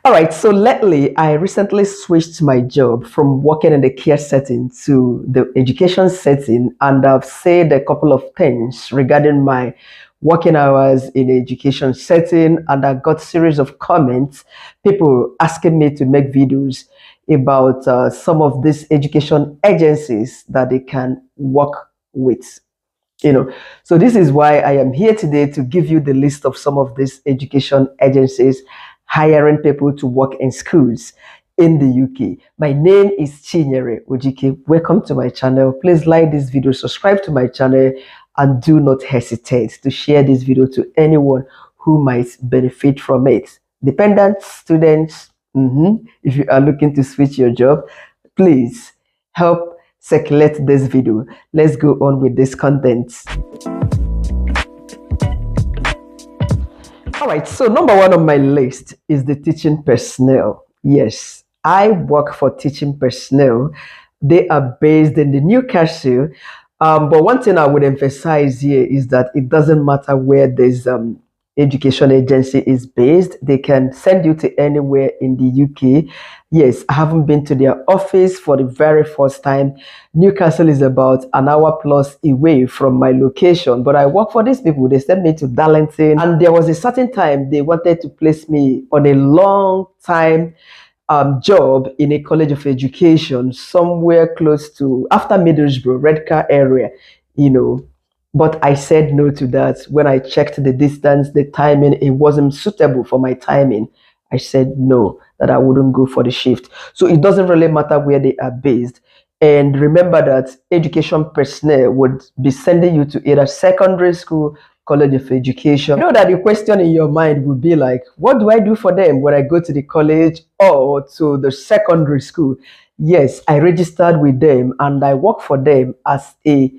All right, so lately I recently switched my job from working in the care setting to the education setting, and I've said a couple of things regarding my working hours in the education setting, and I got series of comments, people asking me to make videos about some of these education agencies that they can work with. So this is why I am here today to give you the list of some of these education agencies hiring people to work in schools in the UK. My name is Chinyere Ojike. Welcome to my channel. Please like this video, subscribe to my channel, and do not hesitate to share this video to anyone who might benefit from it. Dependents, students, if you are looking to switch your job, please help circulate this video. Let's go on with this content. All right, so number one on my list is the teaching personnel. Yes, I work for teaching personnel. They are based in the Newcastle. But one thing I would emphasize here is that it doesn't matter where this education agency is based. They can send you to anywhere in the UK. Yes, I haven't been to their office for the very first time. Newcastle is about an hour plus away from my location, but I work for these people. They sent me to Darlington, and there was a certain time they wanted to place me on a long time job in a college of education somewhere close to after Middlesbrough, Redcar area. But I said no to that. When I checked the distance, the timing, it wasn't suitable for my timing. I said no, that I wouldn't go for the shift. So it doesn't really matter where they are based. And remember that education personnel would be sending you to either secondary school, college of education. You know that the question in your mind would be like, what do I do for them when I go to the college or to the secondary school? Yes, I registered with them and I work for them as a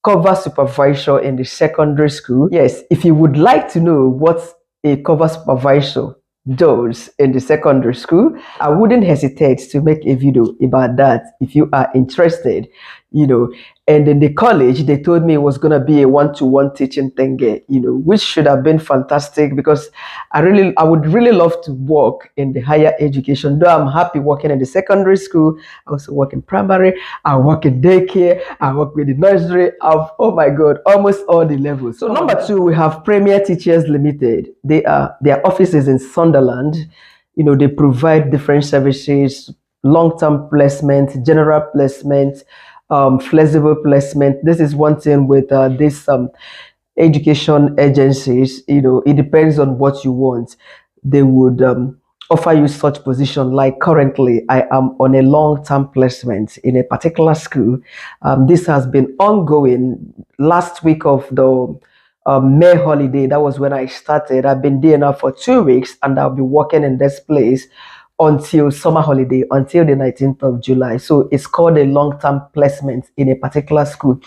cover supervisor in the secondary school. Yes, if you would like to know what a cover supervisor does in the secondary school, I wouldn't hesitate to make a video about that if you are interested. And in the college, they told me it was going to be a one-to-one teaching thing, which should have been fantastic because I would really love to work in the higher education. Though I'm happy working in the secondary school, I also work in primary, I work in daycare, I work with the nursery, oh my God, almost all the levels. So number two, we have Premier Teachers Limited. Their office is in Sunderland. They provide different services, long-term placement, general placement, flexible placement. This is one thing with this education agencies. It depends on what you want. They would offer you such position. Like currently, I am on a long-term placement in a particular school. This has been ongoing. Last week of the May holiday, that was when I started. I've been there now for 2 weeks, and I'll be working in this place until summer holiday, until the 19th of July. So it's called a long-term placement in a particular school,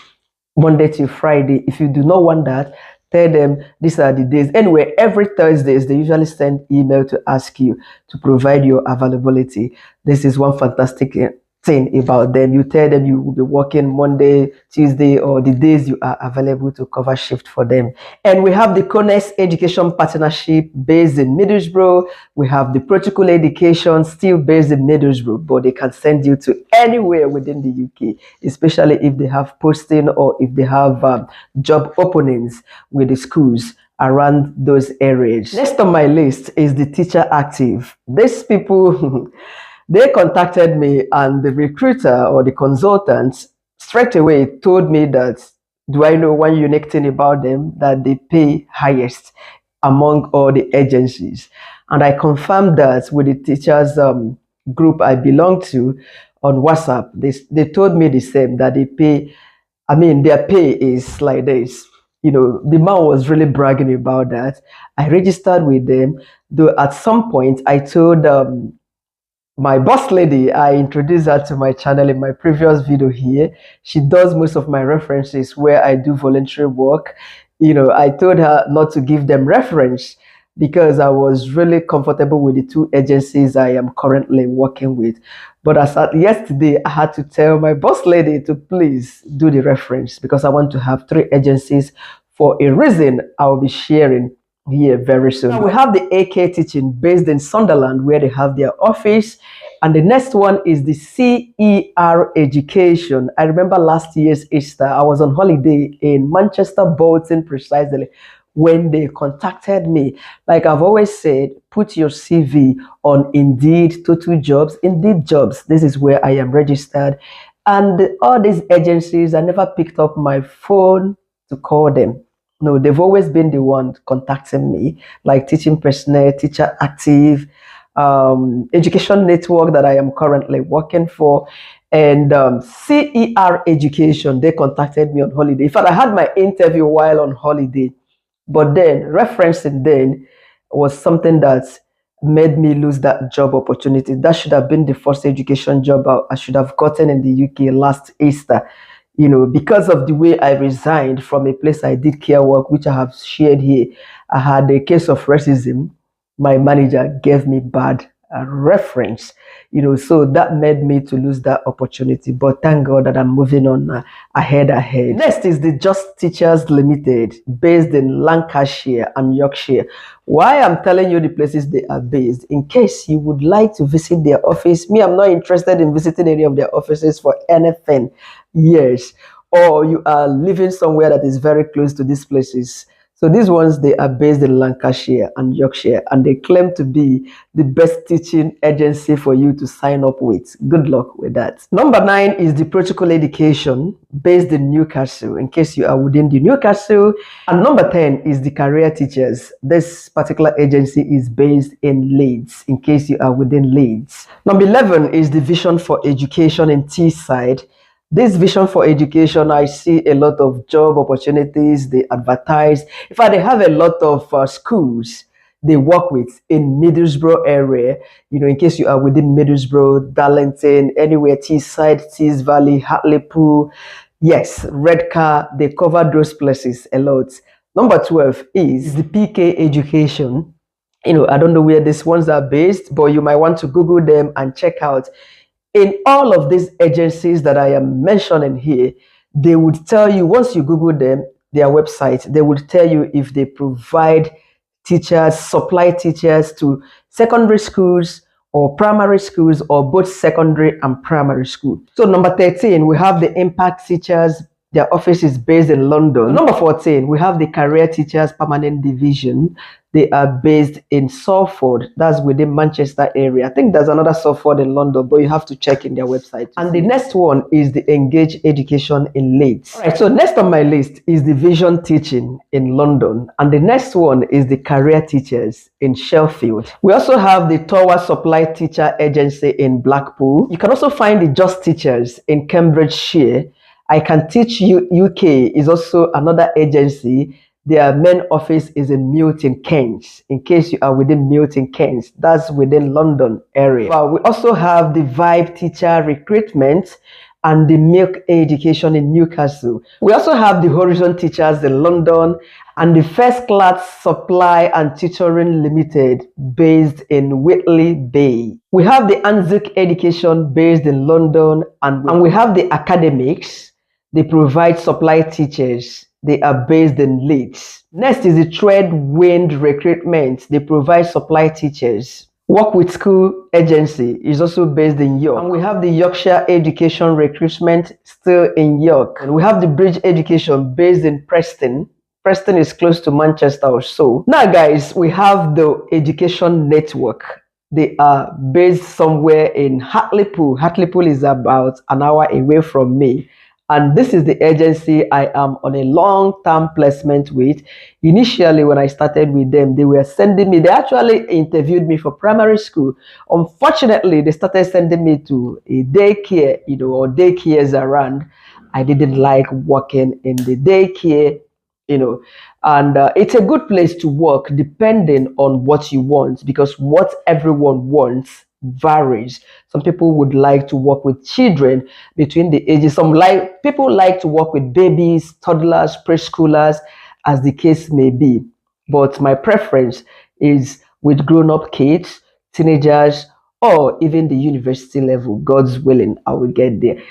Monday to Friday. If you do not want that, tell them these are the days. Anyway, every Thursdays, they usually send email to ask you to provide your availability. This is one fantastic thing about them. You tell them you will be working Monday, Tuesday, or the days you are available to cover shift for them. And we have the CONEX Education Partnership based in Middlesbrough. We have the Protocol Education still based in Middlesbrough, but they can send you to anywhere within the UK, especially if they have posting or if they have job openings with the schools around those areas. Next on my list is the TeacherActive. These people they contacted me, and the recruiter or the consultant straight away told me that, do I know one unique thing about them? That they pay highest among all the agencies. And I confirmed that with the teachers group I belong to on WhatsApp. They told me the same, that they pay, their pay is like this. The man was really bragging about that. I registered with them, though at some point I told my boss lady, I introduced her to my channel in my previous video here. She does most of my references where I do voluntary work. I told her not to give them reference because I was really comfortable with the 2 agencies I am currently working with. But as at yesterday, I had to tell my boss lady to please do the reference because I want to have 3 agencies for a reason I'll be sharing Yeah, very soon. Now we have the AK teaching based in Sunderland, where they have their office. And the next one is the CER Education. I remember last year's Easter, I was on holiday in Manchester, Bolton, precisely, when they contacted me. Like I've always said, put your CV on Indeed, Total Jobs, Indeed Jobs. This is where I am registered. And all these agencies, I never picked up my phone to call them. No, they've always been the one contacting me, like teaching personnel, TeacherActive, education network that I am currently working for, and CER Education. They contacted me on holiday. In fact, I had my interview while on holiday, but then referencing then was something that made me lose that job opportunity. That should have been the first education job I should have gotten in the UK last Easter. Because of the way I resigned from a place I did care work, which I have shared here. I had a case of racism. My manager gave me bad reference, so that made me to lose that opportunity. But thank God that I'm moving on ahead. Next is the Just Teachers Limited, based in Lancashire and Yorkshire. Why I'm telling you the places they are based, in case you would like to visit their office. Me, I'm not interested in visiting any of their offices for anything. Yes, or you are living somewhere that is very close to these places. So these ones, they are based in Lancashire and Yorkshire, and they claim to be the best teaching agency for you to sign up with. Good luck with that. Number 9 is the Protocol Education, based in Newcastle, in case you are within the Newcastle. And number 10 is the Career Teachers. This particular agency is based in Leeds, in case you are within Leeds. Number 11 is the Vision for Education in Teesside. This Vision for Education, I see a lot of job opportunities. They advertise. In fact, they have a lot of schools they work with in Middlesbrough area. In case you are within Middlesbrough, Darlington, anywhere, Teesside, Tees Valley, Hartlepool, yes, Redcar, they cover those places a lot. Number 12 is the PK Education. I don't know where these ones are based, but you might want to Google them and check out. In all of these agencies that I am mentioning here, they would tell you, once you Google them, their website, they would tell you if they provide teachers, supply teachers to secondary schools or primary schools, or both secondary and primary school. So number 13, we have the Impact Teachers. Their office is based in London. Number 14, we have the Career Teachers Permanent Division. They are based in Salford. That's within Manchester area. I think there's another Salford in London, but you have to check in their website. And the next one is the Engage Education in Leeds. All right, so next on my list is the Vision Teaching in London. And the next one is the Career Teachers in Sheffield. We also have the Tower Supply Teacher Agency in Blackpool. You can also find the Just Teachers in Cambridgeshire. I Can Teach You UK is also another agency. Their main office is in Milton Keynes, in case you are within Milton Keynes. That's within London area. But we also have the Vibe Teacher Recruitment and the Milk Education in Newcastle. We also have the Horizon Teachers in London and the First Class Supply and Tutoring Limited, based in Whitley Bay. We have the Anzuk Education based in London, and we have the Academics. They provide supply teachers. They are based in Leeds. Next is the Treadwind Recruitment. They provide supply teachers. Work with School Agency is also based in York. And we have the Yorkshire Education Recruitment, still in York. And we have the Bridge Education based in Preston. Preston is close to Manchester or so. Now guys, we have the Education Network. They are based somewhere in Hartlepool. Hartlepool is about an hour away from me. And this is the agency I am on a long-term placement with. Initially, when I started with them, they were sending me, they actually interviewed me for primary school. Unfortunately, they started sending me to a daycare, or daycares around. I didn't like working in the daycare, and it's a good place to work depending on what you want, because what everyone wants varies. Some people would like to work with children between the ages. People like to work with babies, toddlers, preschoolers, as the case may be. But my preference is with grown-up kids, teenagers, or even the university level. God's willing, I will get there.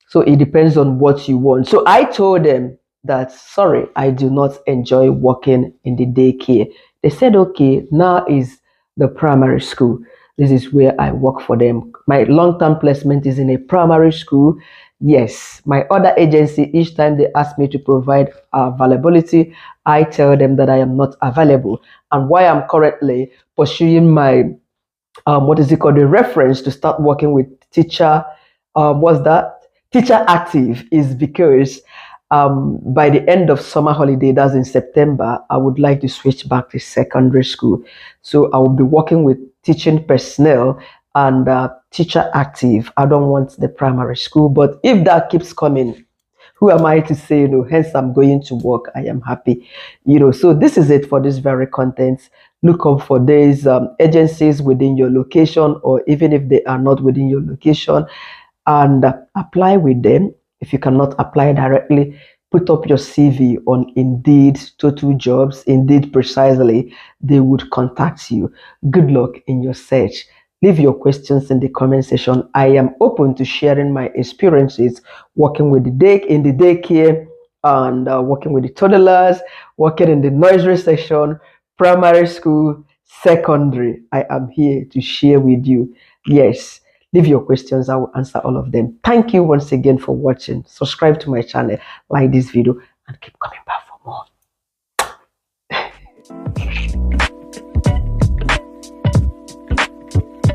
So it depends on what you want. So I told them, that, sorry, I do not enjoy working in the daycare. They said, okay, now is the primary school. This is where I work for them. My long-term placement is in a primary school. Yes, my other agency, each time they ask me to provide availability, I tell them that I am not available. And why I'm currently pursuing my what is it called, the reference to start working with teacher, what's that, TeacherActive, is because by the end of summer holiday, that's in September, I would like to switch back to secondary school. So I will be working with teaching personnel and TeacherActive. I don't want the primary school, but if that keeps coming, who am I to say, hence I'm going to work. I am happy. So this is it for this very content. Look up for these agencies within your location, or even if they are not within your location, and apply with them. If you cannot apply directly, put up your CV on Indeed, Total Jobs, Indeed precisely. They would contact you. Good luck in your search. Leave your questions in the comment section. I am open to sharing my experiences working with the daycare, and working with the toddlers, working in the nursery section, primary school, secondary. I am here to share with you. Yes, leave your questions. I will answer all of them. Thank you once again for watching. Subscribe to my channel, like this video, and keep coming.